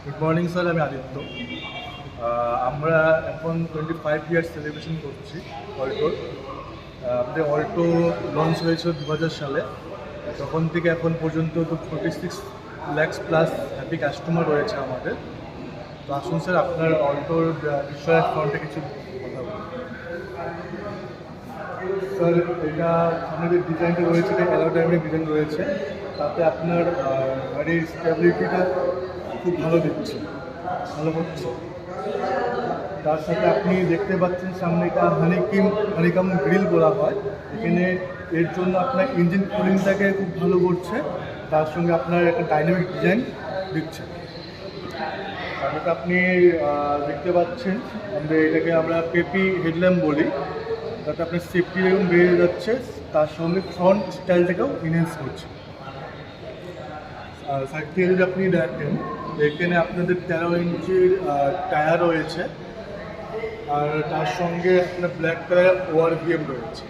Good morning sir, আমি আদিত্য। আমরা এখন 25 ইয়ার্স সেলিব্রেশন করছি অল্টোর। আমাদের অল্টো লঞ্চ হয়েছিল 2000 সালে। তখন থেকে এখন পর্যন্ত তো 46 ল্যাক্স প্লাস হ্যাপি কাস্টমার রয়েছে আমাদের। তো আসুন স্যার, আপনার অল্টোর বিষয়ে ফ্রন্টে কিছু কথা বলুন। স্যার, এটা আমাদের ডিজাইনটা রয়েছে, এটা অ্যারোডাইনামিক ডিজাইন রয়েছে। তাতে আপনার গাড়ির স্টেবিলিটিটা খুব ভালো দিচ্ছে, ভালো হচ্ছে। তার সাথে আপনি দেখতে পাচ্ছেন সামনে একটা হানিকাম গ্রিল করা হয় এখানে। এর জন্য আপনার ইঞ্জিন কুলিংটাকে খুব ভালো করছে, তার সঙ্গে আপনার একটা ডাইনামিক ডিজাইন দিচ্ছে। তারপরে আপনি দেখতে পাচ্ছেন এটাকে আমরা পেপি হেডল্যাম্প বলি, যাতে আপনার সেফটি যেরকম বেড়ে যাচ্ছে, তার সঙ্গে ফ্রন্ট স্টাইলটাকেও ইনহ্যান্স করছে। আর সাইড থেকে যদি আপনি দেখেন, এখানে আপনাদের 13 ইঞ্চির টায়ার রয়েছে, আর তার সঙ্গে আপনার ব্ল্যাক কালারের ওআরভিএম রয়েছে।